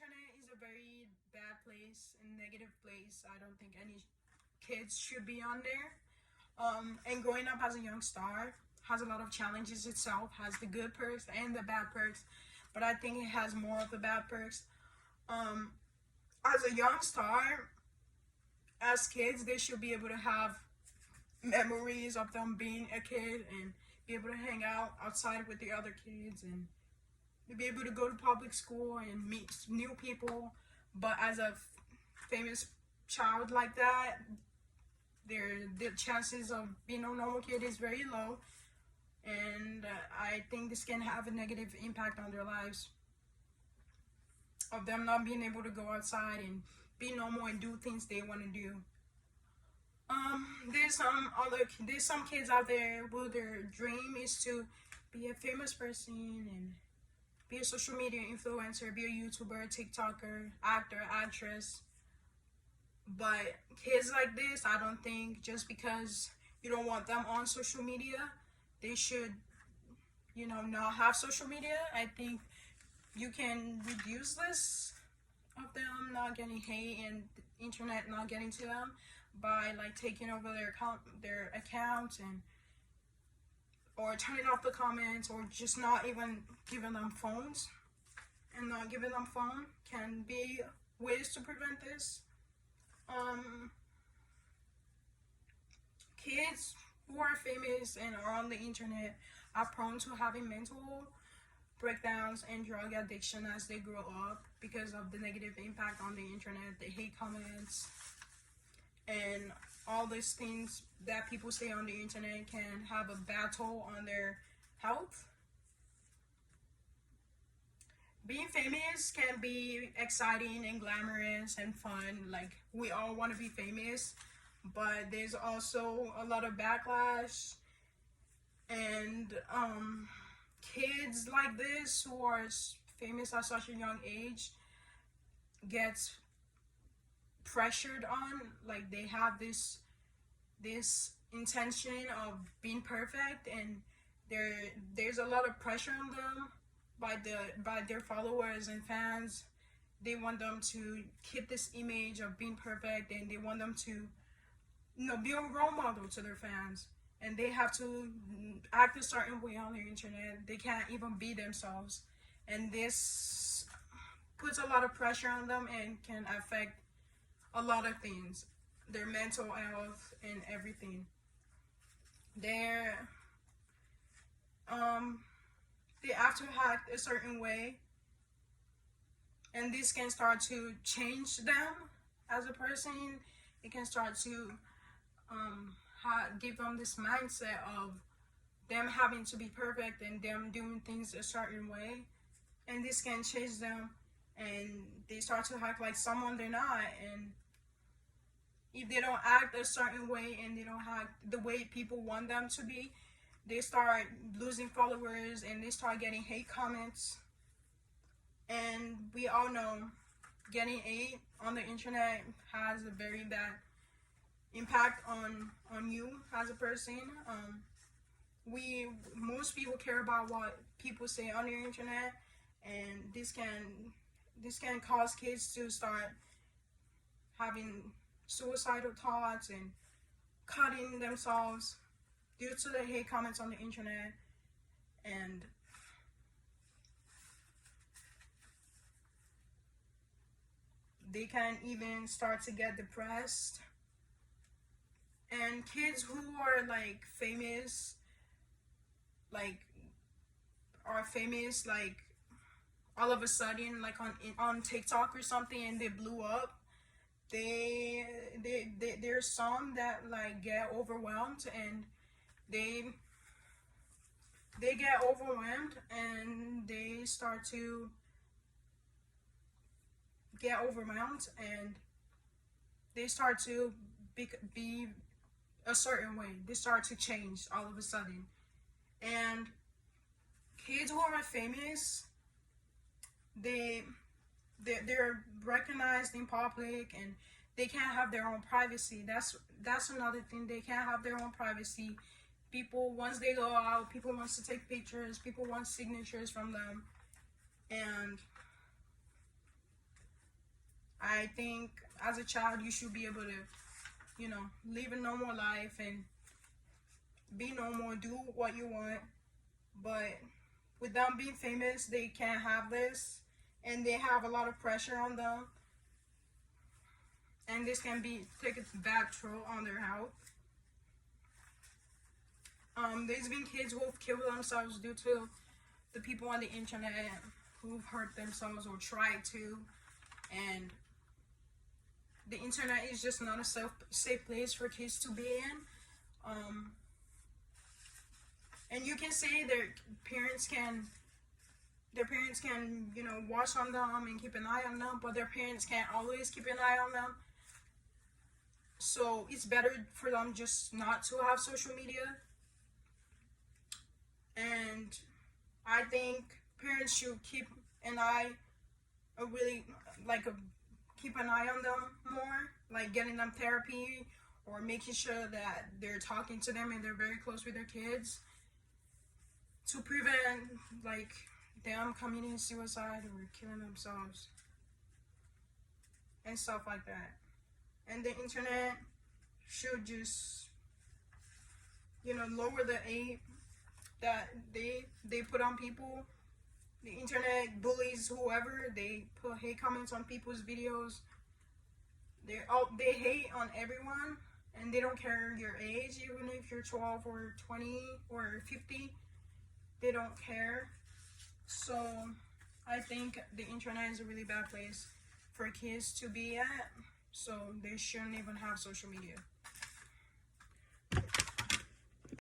internet is a very bad place and negative place. I don't think any kids should be on there. And growing up as a young star has a lot of challenges itself, has the good perks and the bad perks, but I think it has more of the bad perks. Um, as a young star, as kids, they should be able to have memories of them being a kid and be able to hang out outside with the other kids and be able to go to public school and meet new people. But as a famous child like that, the chances of being a normal kid is very low, and I think this can have a negative impact on their lives, of them not being able to go outside and be normal and do things they want to do. There's some kids out there who their dream is to be a famous person and be a social media influencer, be a YouTuber, TikToker, actor, actress. But kids like this, I don't think just because you don't want them on social media, they should, not have social media. I think you can reduce this of them not getting hate and the internet not getting to them by like taking over their accounts, and or turning off the comments, or just not even giving them phones, and not giving them phone can be ways to prevent this. Kids who are famous and are on the internet are prone to having mental breakdowns and drug addiction as they grow up because of the negative impact on the internet, the hate comments, and all these things that people say on the internet can have a bad toll on their health. Being famous can be exciting and glamorous and fun. Like, we all want to be famous, but there's also a lot of backlash, and kids like this who are famous at such a young age gets pressured on, like they have this intention of being perfect, and there's a lot of pressure on them by their followers and fans. They want them to keep this image of being perfect, and they want them to be a role model to their fans, and they have to act a certain way on the internet. They can't even be themselves, and this puts a lot of pressure on them and can affect a lot of things, their mental health and everything. They're they have to act a certain way, and this can start to change them as a person. It can start to give them this mindset of them having to be perfect and them doing things a certain way, and this can change them, and they start to act like someone they're not. And if they don't act a certain way and they don't act the way people want them to be, they start losing followers and they start getting hate comments. And we all know getting hate on the internet has a very bad impact on you as a person. Most people care about what people say on the internet, and this can cause kids to start having suicidal thoughts and cutting themselves due to the hate comments on the internet. And they can even start to get depressed. And kids who are like famous, like all of a sudden, like on TikTok or something, and they blew up, there's some that like get overwhelmed, and they get overwhelmed and they start to get overwhelmed, and they start to be a certain way. They start to change all of a sudden. And kids who are famous, they're recognized in public, and they can't have their own privacy. That's another thing. They can't have their own privacy. People, once they go out, people wants to take pictures, people want signatures from them, and I think as a child you should be able to, you know, live a normal life and be normal, do what you want. But with them being famous, they can't have this, and they have a lot of pressure on them, and this can be take a bad toll on their health. There's been kids who've killed themselves due to the people on the internet who've hurt themselves or tried to, and the internet is just not a safe place for kids to be in. And you can say their parents can, you know, watch on them and keep an eye on them, but their parents can't always keep an eye on them. So it's better for them just not to have social media. And I think parents should keep an eye, keep an eye on them more, like getting them therapy or making sure that they're talking to them and they're very close with their kids to prevent like them committing suicide or killing themselves and stuff like that. And the internet should just, you know, lower the hate that they put on people. The internet bullies whoever. They put hate comments on people's videos. They hate on everyone, and they don't care your age, even if you're 12 or 20 or 50. They don't care. So I think the internet is a really bad place for kids to be at. So they shouldn't even have social media.